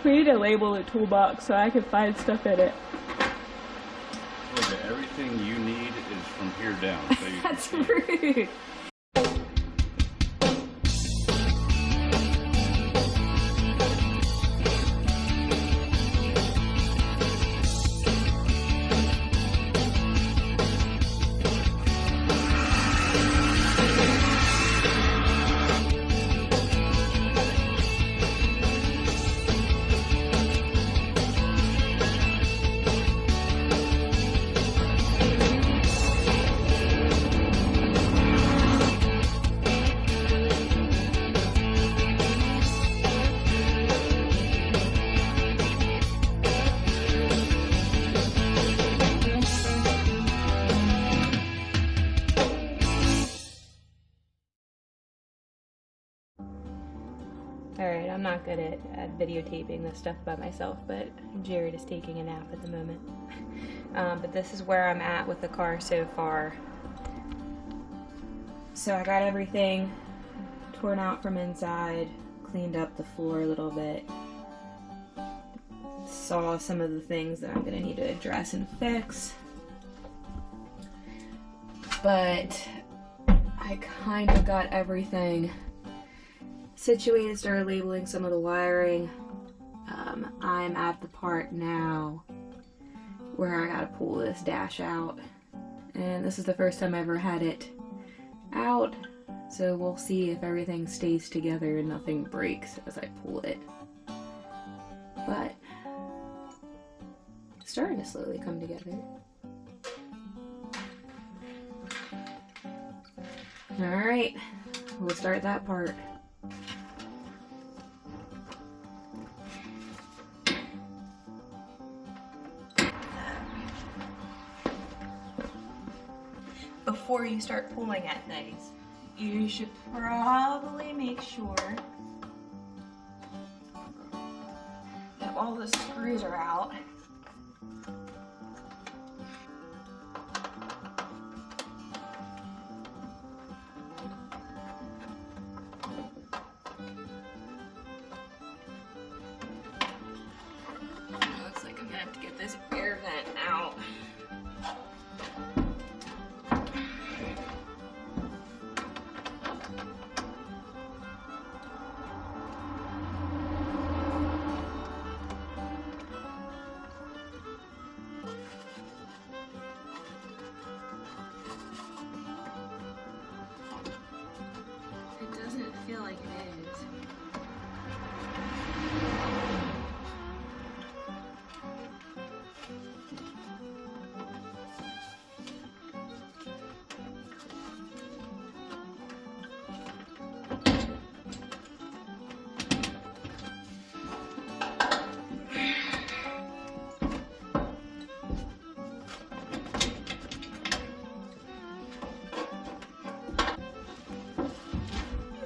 We need to label the toolbox so I can find stuff in it. Okay, everything you need is from here down. So you That's rude. Alright, I'm not good at videotaping this stuff by myself, but Jared is taking a nap at the moment. But this is where I'm at with the car so far. So I got everything torn out from inside, cleaned up the floor a little bit, saw some of the things that I'm going to need to address and fix. But I kind of got everything situated, started labeling some of the wiring. I'm at the part now where I gotta pull this dash out, and this is the first time I ever had it out, so we'll see if everything stays together and nothing breaks as I pull it. But it's starting to slowly come together. Alright, we'll start that part. Before you start pulling at things, you should probably make sure that all the screws are out. Looks like I'm gonna have to get this air vent out. Feel like it is.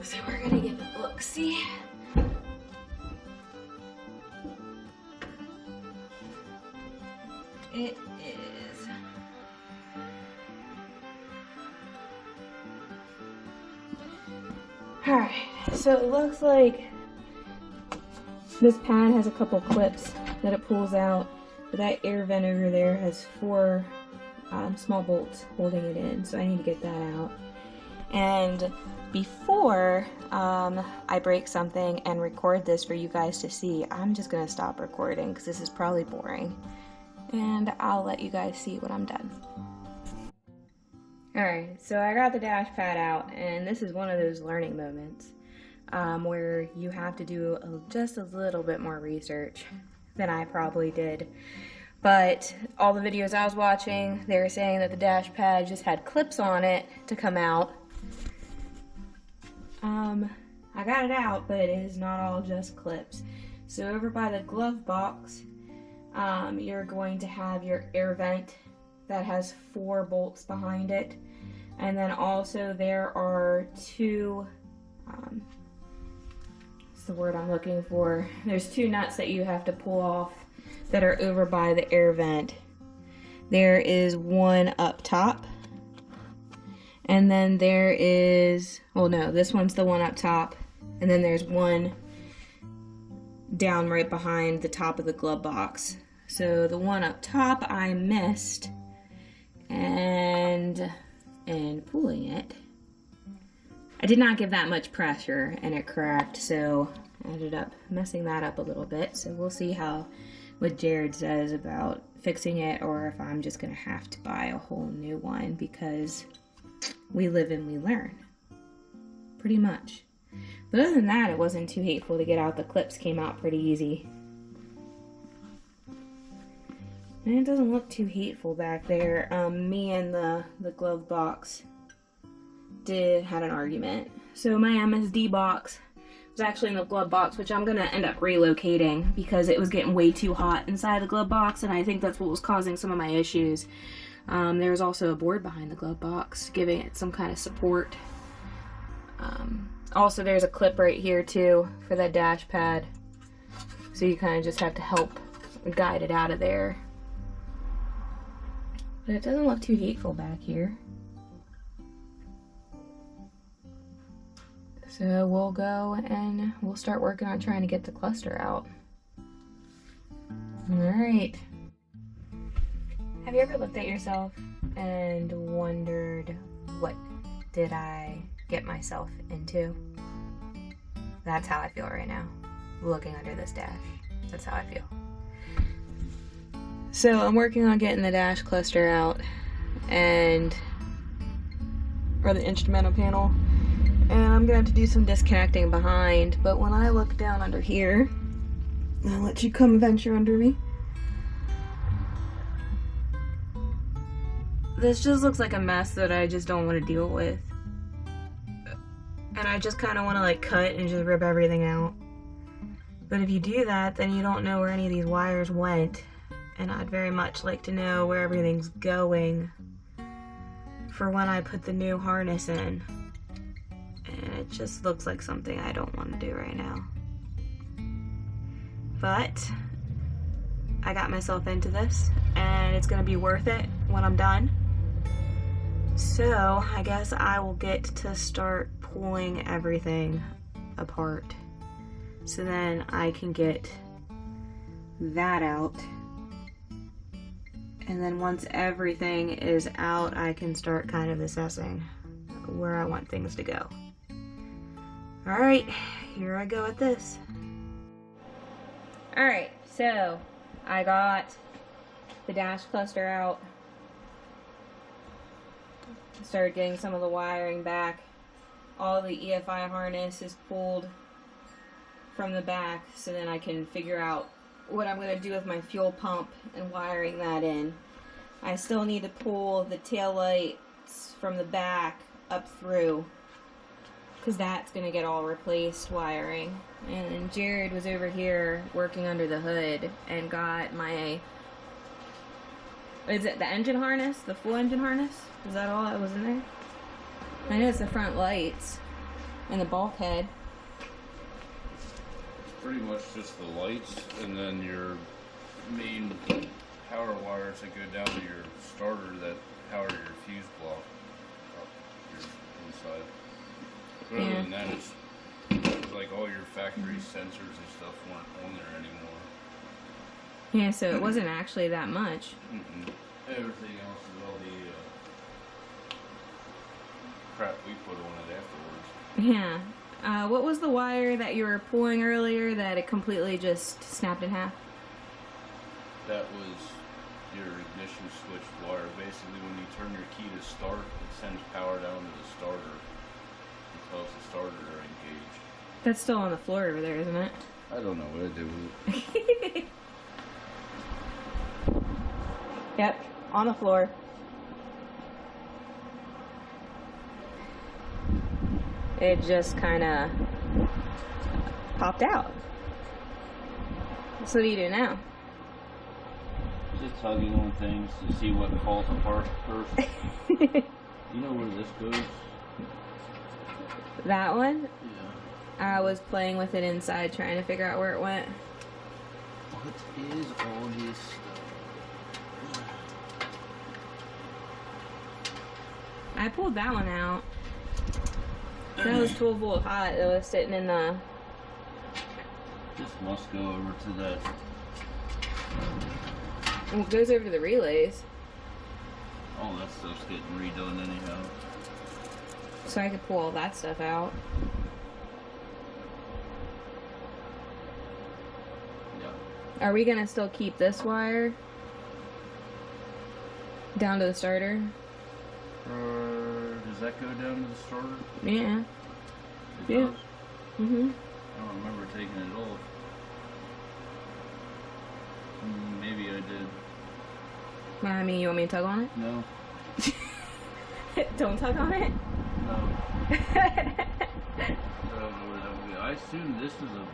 So we're gonna get a look-see. It is. Alright, so it looks like this pad has a couple clips that it pulls out, but that air vent over there has 4 small bolts holding it in, so I need to get that out. And before I break something and record this for you guys to see, I'm just gonna stop recording because this is probably boring, and I'll let you guys see when I'm done. Alright, so I got the dash pad out, and this is one of those learning moments where you have to do just a little bit more research than I probably did. But all the videos I was watching, they were saying that the dash pad just had clips on it to come out. I got it out, but it is not all just clips. So over by the glove box, you're going to have your air vent that has 4 bolts behind it. And then also there are 2, what's the word I'm looking for? There's 2 nuts that you have to pull off that are over by the air vent. There is one up top. And then there is, well no, this one's the one up top. And then there's one down right behind the top of the glove box. So the one up top I missed, and in pulling it, I did not give that much pressure and it cracked, so I ended up messing that up a little bit. So we'll see what Jared says about fixing it, or if I'm just gonna have to buy a whole new one, because we live and we learn, pretty much. But other than that, it wasn't too hateful to get out. The clips came out pretty easy. And it doesn't look too hateful back there. Me and the glove box had an argument. So my MSD box was actually in the glove box, which I'm gonna end up relocating because it was getting way too hot inside the glove box, and I think that's what was causing some of my issues. There was also a board behind the glove box, giving it some kind of support. Also, there's a clip right here too for that dash pad, so you kind of just have to help guide it out of there. But it doesn't look too hateful back here. So we'll go and we'll start working on trying to get the cluster out. Alright. Have you ever looked at yourself and wondered, what did I get myself into? That's how I feel right now, looking under this dash. That's how I feel. So I'm working on getting the dash cluster out, or the instrumental panel, and I'm gonna have to do some disconnecting behind. But when I look down under here, I'll let you come venture under me. This just looks like a mess that I just don't want to deal with. And I just kind of want to like cut and just rip everything out. But if you do that, then you don't know where any of these wires went. And I'd very much like to know where everything's going for when I put the new harness in. And it just looks like something I don't want to do right now. But I got myself into this, and it's going to be worth it when I'm done. So I guess I will get to start pulling everything apart. So then I can get that out. And then once everything is out, I can start kind of assessing where I want things to go. Alright, here I go with this. Alright, so I got the dash cluster out. Started getting some of the wiring back. All the EFI harness is pulled from the back, so then I can figure out what I'm going to do with my fuel pump and wiring that in. I still need to pull the tail lights from the back up through, because that's going to get all replaced wiring. And Jared was over here working under the hood and got my, is it the engine harness? The full engine harness? Is that all that was in there? I know it's the front lights and the bulkhead. Pretty much just the lights, and then your main power wires that go down to your starter that power your fuse block up your inside. But other than that, it's like all your factory sensors and stuff weren't on there anymore. Yeah, so it wasn't actually that much. Everything else is all the crap we put on it afterwards. Yeah. What was the wire that you were pulling earlier that it completely just snapped in half? That was your ignition switch wire. Basically, when you turn your key to start, it sends power down to the starter and tells the starter to engage. That's still on the floor over there, isn't it? I don't know what to do with it. Yep, on the floor. It just kind of popped out. So what do you do now? Just tugging on things to see what falls apart first. You know where this goes? That one? Yeah. I was playing with it inside trying to figure out where it went. What is all this stuff? I pulled that one out. That was 12 volt hot that was sitting in the This must go over to that. Well, it goes over to the relays. All that stuff's getting redone anyhow. So I could pull all that stuff out. Yeah. Are we gonna still keep this wire down to the starter? Does that go down to the starter? Yeah. It Yeah. does? Mm-hmm. I don't remember taking it off. Maybe I did. I mean, you want me to tug on No. it? Don't tug on it. No. I don't know where that would be. I assume this is a...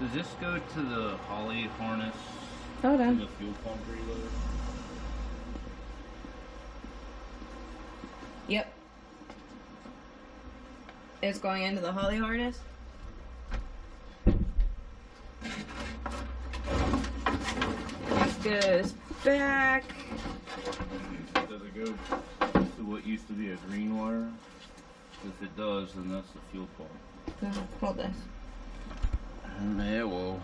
Does this go to the Holly harness? Hold To on. the fuel pump reload? Yep. It's going into the Holly harness. This goes back. Does it go to what used to be a green wire? If it does, then that's the fuel pump. Hold this. Yeah, well.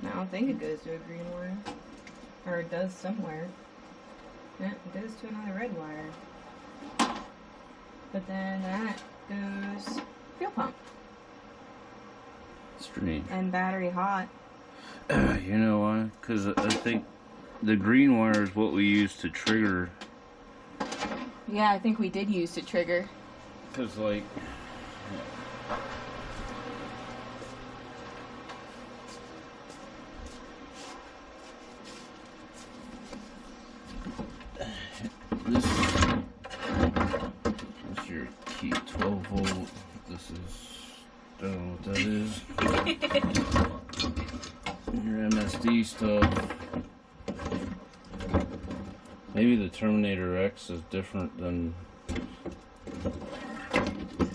I don't think it goes to a green wire. Or it does somewhere. Yeah, it goes to another red wire. But then that goes fuel pump. Strange. And battery hot. You know why? Because I think the green wire is what we use to trigger. Yeah, I think we did use to trigger. Because, like. This is your key 12 volt. This is. Don't know what that is. Your MSD stuff. Maybe the Terminator X is different than.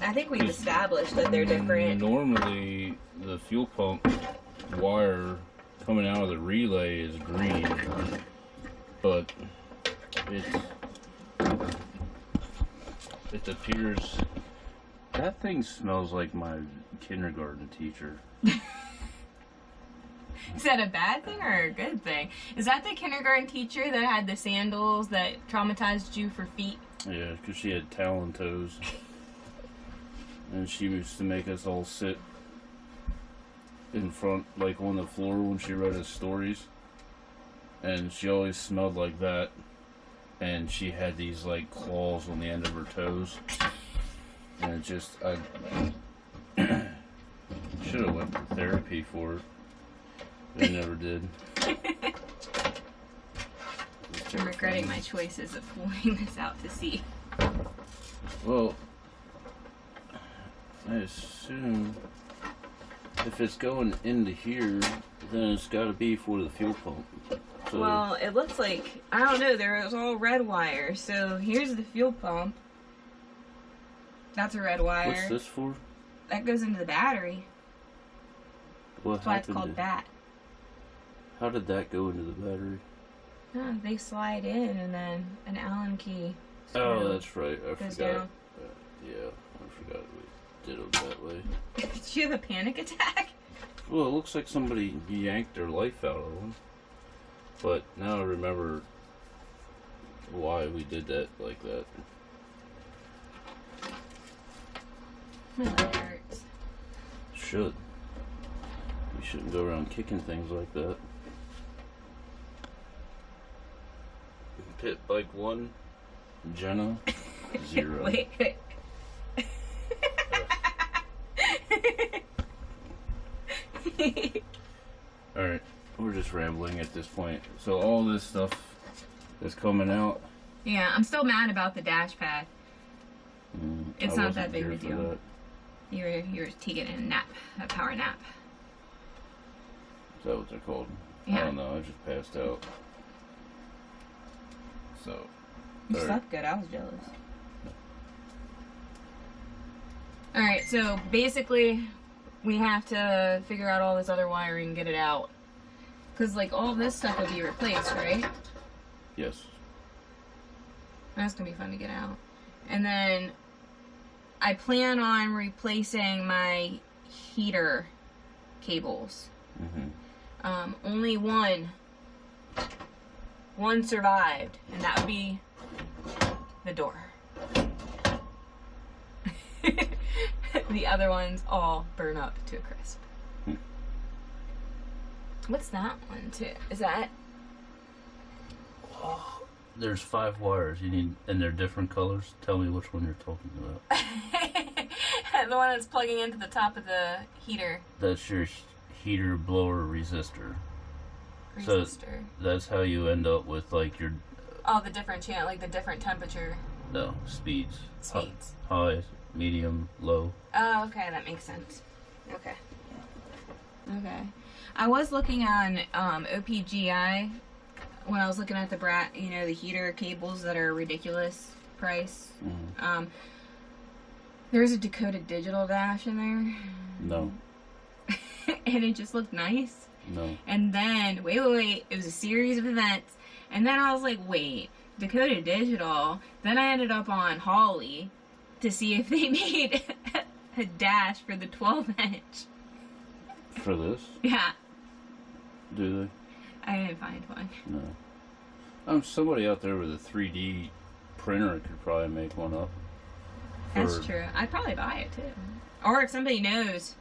I think we've established that they're different. Normally, the fuel pump wire coming out of the relay is green, but it appears that thing smells like my kindergarten teacher. Is that a bad thing or a good thing? Is that the kindergarten teacher that had the sandals that traumatized you for feet? Yeah, because she had talon toes. And she used to make us all sit in front, like on the floor when she read us stories. And she always smelled like that. And she had these, like, claws on the end of her toes. And it just, I should have went to therapy for it. But I never did. I'm regretting my choices of pulling this out to sea. Well, I assume if it's going into here, then it's got to be for the fuel pump. So, Well, it looks like, I don't know, there was all red wire. So here's the fuel pump. That's a red wire. what's this for? That goes into the battery. What That's why it's happened called to- BAT. How did that go into the battery? They slide in and then an Allen key. Oh, that's right. I goes forgot. down. Yeah, I forgot we did it that way. Did you have a panic attack? Well, it looks like somebody yanked their life out of them. But now I remember why we did that like that. My leg hurts. Should. We shouldn't go around kicking things like that. Pit bike 1, Jenna 0. Wait. Alright, we're just rambling at this point. So all this stuff is coming out. Yeah, I'm still mad about the dash pad. It's I not that wasn't big of a here for deal. that. You were taking a nap, a power nap. Is that what they're called? I Yeah. don't know, I just passed out. So, You alright. slept good. I was jealous. Alright, so basically, we have to figure out all this other wiring and get it out. Because, like, all this stuff will be replaced, right? Yes. That's going to be fun to get out. And then I plan on replacing my heater cables. Only one survived, and that would be the door. The other ones all burn up to a crisp. What's that one too? Is that? There's 5 wires you need, and they're different colors. Tell me which one you're talking about. The one that's plugging into the top of the heater. That's your heater blower resistor. Resistor. So that's how you end up with like your. Oh, the different channel, like the different temperature. No, speeds. Speeds. High, medium, low. Oh, okay, that makes sense. Okay. Okay. I was looking on OPGI when I was looking at the heater cables that are a ridiculous price. There's a Dakota Digital dash in there. No. And it just looked nice. No. And then, wait, it was a series of events. And then I was like, wait, Dakota Digital. Then I ended up on Holly to see if they made a dash for the 12-inch. For this? Yeah. Do they? I didn't find one. No. Somebody out there with a 3D printer could probably make one up. That's true. I'd probably buy it too. Or if somebody knows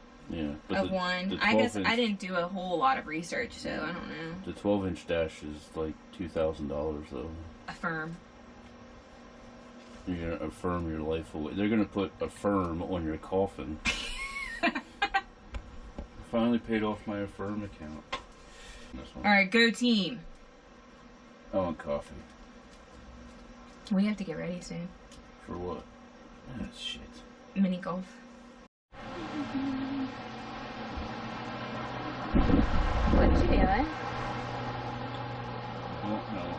of one. I guess I didn't do a whole lot of research, so I don't know. The 12-inch dash is like $2,000 though. Affirm. You're gonna affirm your life away. They're gonna put affirm on your coffin. Finally paid off my affirm account. Alright, go team. I want coffee. We have to get ready soon. For what? Ah, shit. Mini golf. What did you do? I don't know.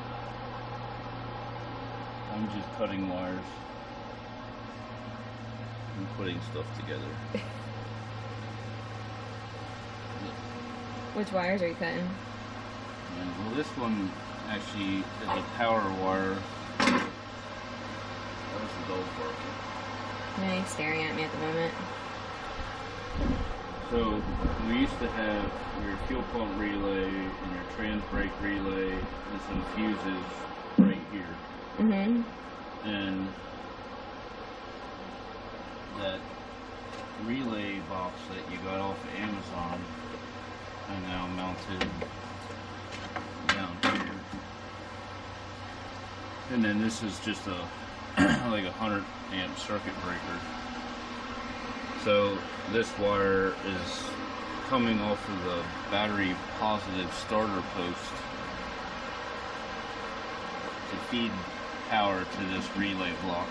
I'm just cutting wires. I'm putting stuff together. Which wires are you cutting? Yeah, well, this one actually is a power wire. Where's the dog barking? No, he's staring at me at the moment. So, we used to have your fuel pump relay and your trans brake relay and some fuses right here. And that relay box that you got off of Amazon are now mounted down here. And then this is just a like a 100 amp circuit breaker. So this wire is coming off of the battery positive starter post to feed power to this relay block.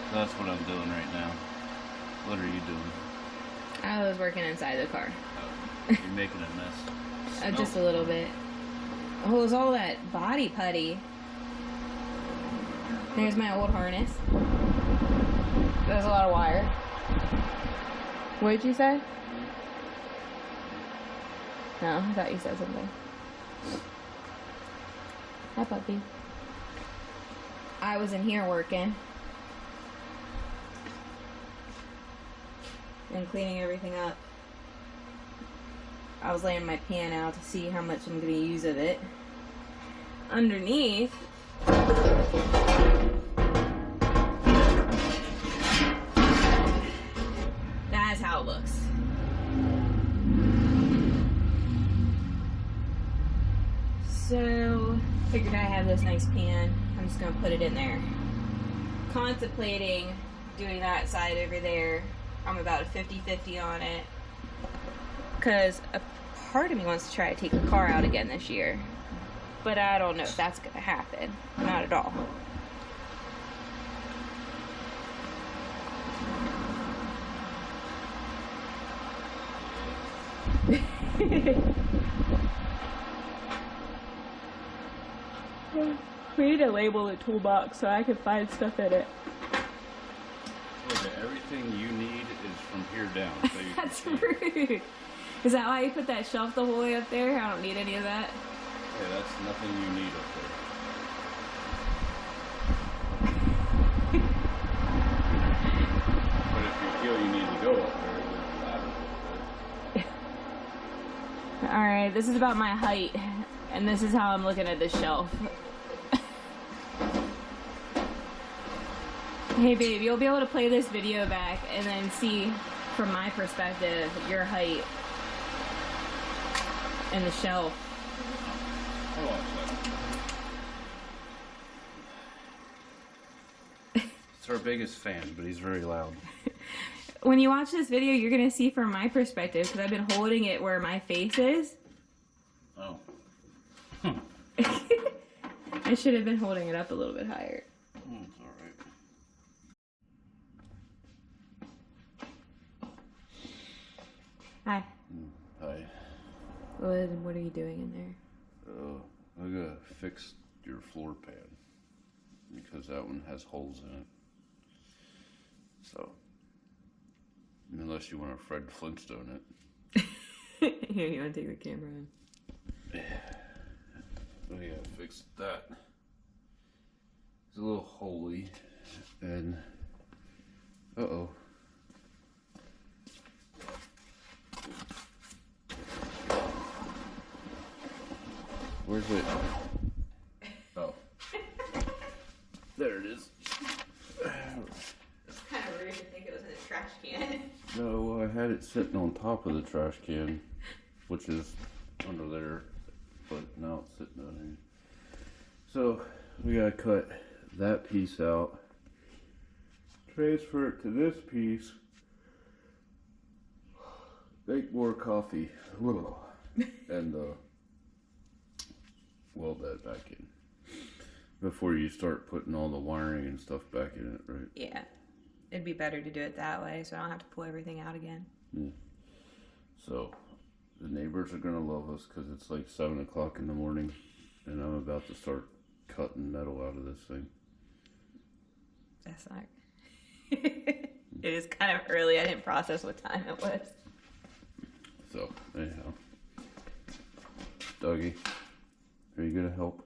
So that's what I'm doing right now. What are you doing? I was working inside the car. Oh, you're making a mess. Just a little bit. Oh, it was all that body putty. There's my old harness. There's a lot of wire. What did you say? No, I thought you said something. Hi, puppy. I was in here working and cleaning everything up. I was laying my pan out to see how much I'm going to use of it. Underneath, that's how it looks. So, figured I have this nice pan. I'm just going to put it in there. Contemplating doing that side over there. I'm about a 50-50 on it. Because a part of me wants to try to take the car out again this year. But I don't know if that's going to happen. Not at all. We need to label the toolbox so I can find stuff in it. Okay, everything you need is from here down. So you That's can see. rude. Is that why you put that shelf the whole way up there? I don't need any of that. Yeah, that's nothing you need up there. But if you feel you need to go up there, then ladder up there. Alright, this is about my height, and this is how I'm looking at this shelf. Hey babe, you'll be able to play this video back and then see from my perspective your height and the shelf. Hold on a second. It's our biggest fan, but he's very loud. When you watch this video, you're gonna see from my perspective, because I've been holding it where my face is. Oh. I should have been holding it up a little bit higher. It's alright. Hi. Hi. What are you doing in there? I gotta fix your floor pan because that one has holes in it. So, unless you want to Fred Flintstone it. Here, you want to take the camera in? Oh yeah, fix that. It's a little holy, and uh-oh. Where's it? Oh. There it is. It's kind of weird to think it was in a trash can. No, well, I had it sitting on top of the trash can, which is under there, but now it's sitting on here. So, we gotta cut that piece out, transfer it to this piece, make more coffee, and weld that back in before you start putting all the wiring and stuff back in it, right? Yeah. It'd be better to do it that way so I don't have to pull everything out again. Yeah. So, the neighbors are gonna love us because it's like 7 o'clock in the morning and I'm about to start cutting metal out of this thing. That's not... It is kind of early. I didn't process what time it was. So, anyhow. Dougie, are you gonna help?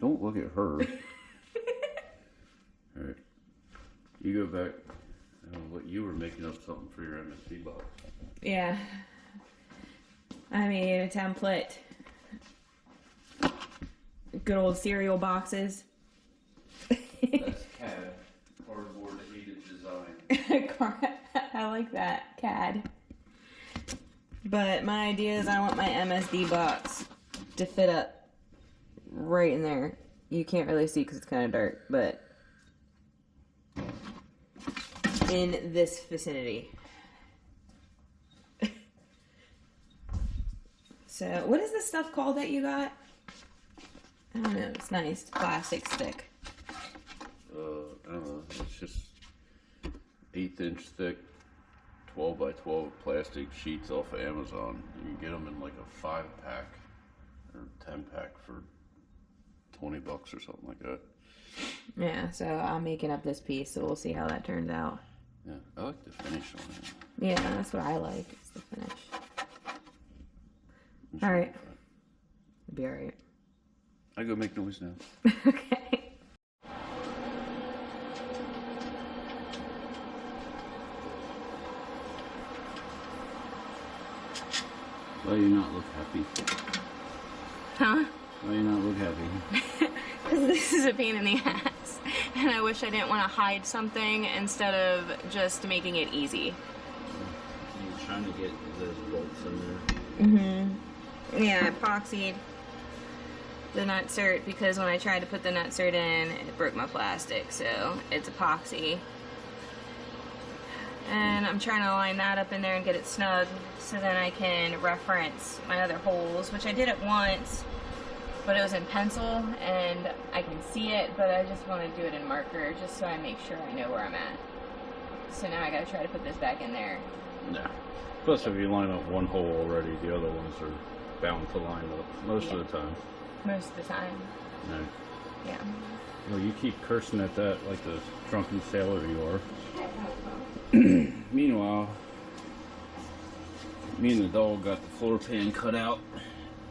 Don't look at her. Alright. You go back. What you were making up something for your MSD box. Yeah. I made a template. Good old cereal boxes. That's CAD. Cardboard aided design. I like that. CAD. But my idea is I want my MSD box to fit up right in there. You can't really see because it's kind of dark, but in this vicinity. So, what is this stuff called that you got? I don't know. It's nice. It's plastic stick. I don't know. It's just 1/8 inch thick, 12 by 12 plastic sheets off of Amazon. You can get them in like a 5-pack or 10-pack for $20 or something like that. Yeah, so I'm making up this piece, so we'll see how that turns out. Yeah, I like the finish on it. Yeah, that's what I like, is the finish. Alright. It'll be alright. I go make noise now. Okay. Why do you not look happy? Huh? Why do you not look happy? Because this is a pain in the ass. And I wish I didn't want to hide something instead of just making it easy. You're trying to get those bolts in there. Mm-hmm. Yeah, I epoxied the nutsert because when I tried to put the nutsert in, it broke my plastic, so it's epoxy. And I'm trying to line that up in there and get it snug so then I can reference my other holes, which I did it once, but it was in pencil and I can see it, but I just want to do it in marker just so I make sure I know where I'm at. So now I gotta try to put this back in there. Yeah. Plus, if you line up one hole already, the other ones are bound to line up most of the time. Most of the time. No. Yeah. Well, you keep cursing at that like the drunken sailor you are. Meanwhile, me and the dog got the floor pan cut out,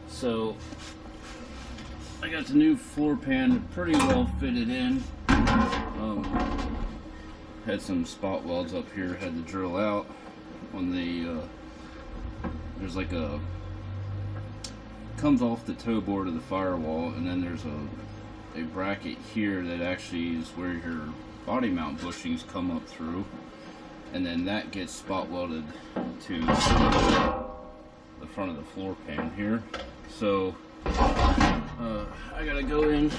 so I got the new floor pan pretty well fitted in. Had some spot welds up here, had to drill out on the there's like a comes off the toe board of the firewall, and then there's a bracket here that actually is where your body mount bushings come up through, and then that gets spot welded to the front of the floor pan here. So I gotta go in,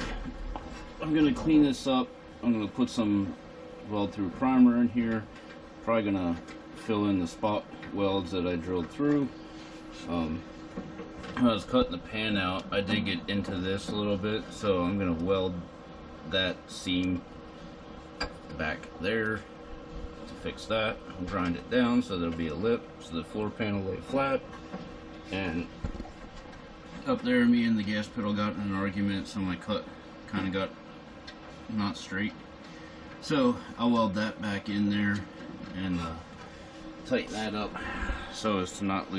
I'm gonna clean this up, I'm gonna put some weld through primer in here, probably gonna fill in the spot welds that I drilled through. When I was cutting the pan out, I did get into this a little bit, so I'm gonna weld that seam back there to fix that, grind it down so there'll be a lip so the floor pan will lay flat. And up there, me and the gas pedal got in an argument, so my cut kind of got not straight, so I'll weld that back in there and tighten that up so as to not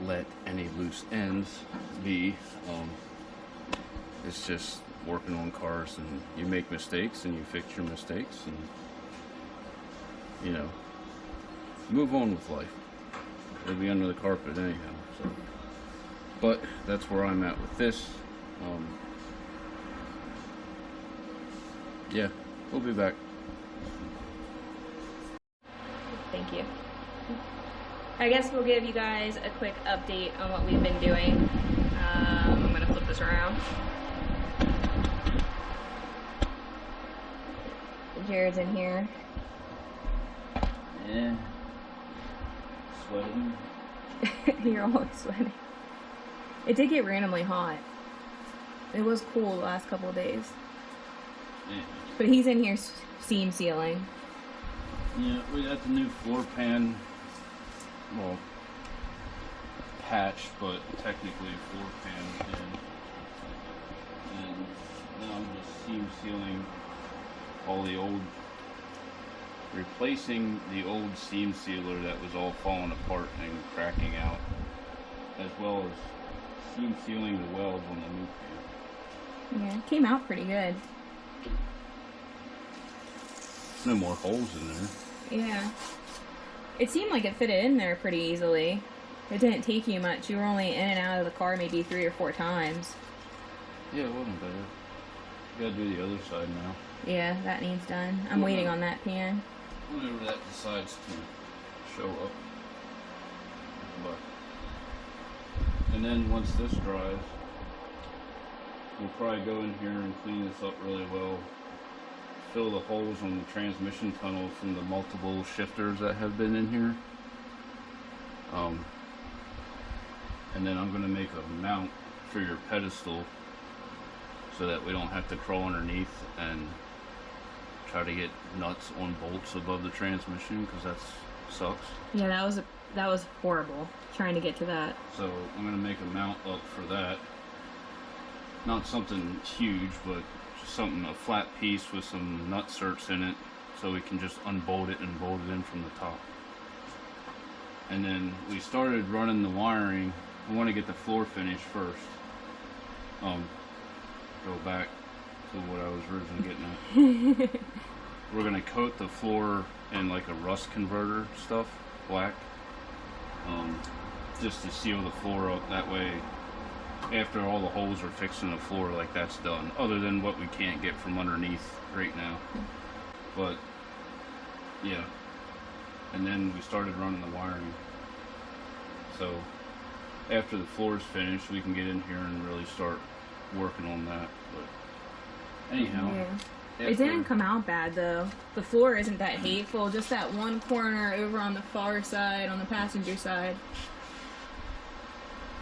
let any loose ends be. It's just working on cars, and you make mistakes and you fix your mistakes, and you know, move on with life. It'll be under the carpet anyhow. So, but that's where I'm at with this. Yeah, we'll be back. Thank you. I guess we'll give you guys a quick update on what we've been doing. I'm gonna flip this around. Jared's in here. Yeah. Sweating. You're always sweating. It did get randomly hot. It was cool the last couple of days. Yeah. But he's in here seam sealing. Yeah, we got the new floor pan, well, patch, but technically floor pan in. And now I'm just seam sealing all the old, replacing the old seam sealer that was all falling apart and cracking out, as well as seam sealing the welds on the new pan. Yeah, it came out pretty good. No more holes in there. Yeah. It seemed like it fitted in there pretty easily. It didn't take you much. You were only in and out of the car maybe 3 or 4 times. Yeah, it wasn't bad. You gotta do the other side now. Yeah, that needs done. I'm waiting on that pan. Whenever that decides to show up. But, and then once this dries, we'll probably go in here and clean this up really well. Fill the holes on the transmission tunnel from the multiple shifters that have been in here. And then I'm going to make a mount for your pedestal so that we don't have to crawl underneath and try to get nuts on bolts above the transmission, because that sucks. Yeah, that was horrible trying to get to that. So I'm going to make a mount up for that. Not something huge, but something, a flat piece with some nut certs in it, so we can just unbolt it and bolt it in from the top. And then we started running the wiring. We want to get the floor finish first. Go back to what I was originally getting at. We're gonna coat the floor in like a rust converter stuff, black, just to seal the floor up. That way, after all the holes are fixed in the floor, like, that's done, other than what we can't get from underneath right now. But yeah, and then we started running the wiring, so after the floor is finished we can get in here and really start working on that. But anyhow, yeah. It didn't come out bad though. The floor isn't that hateful, just that one corner over on the far side, on the passenger side.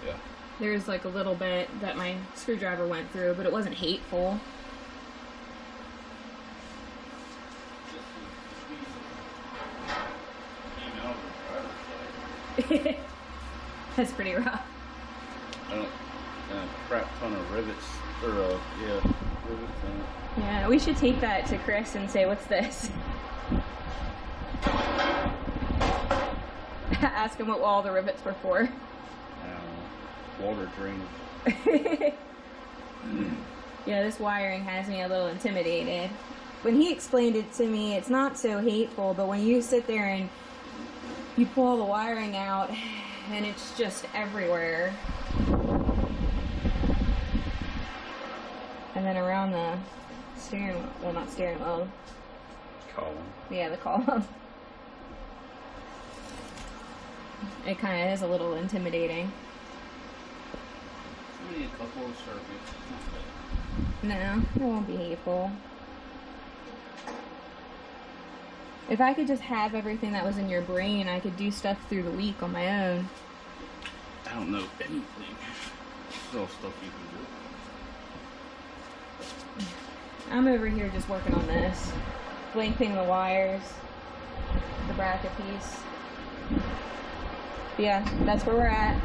Yeah. There's like a little bit that my screwdriver went through, but it wasn't hateful. That's pretty rough. I don't, a crap ton of rivets, or yeah, rivets in it. Yeah, we should take that to Chris and say, what's this? Ask him what all the rivets were for. Water drainage. Yeah, this wiring has me a little intimidated. When he explained it to me, it's not so hateful, but when you sit there and you pull the wiring out and it's just everywhere. And then around the steering wheel, well, not steering wheel. Column. Yeah, the column. It kind of is a little intimidating. Only a couple of circuits. No, it won't be hateful. If I could just have everything that was in your brain, I could do stuff through the week on my own. I don't know anything. It's all stuff you can do. I'm over here just working on this. Lengthening the wires. The bracket piece. But yeah, that's where we're at.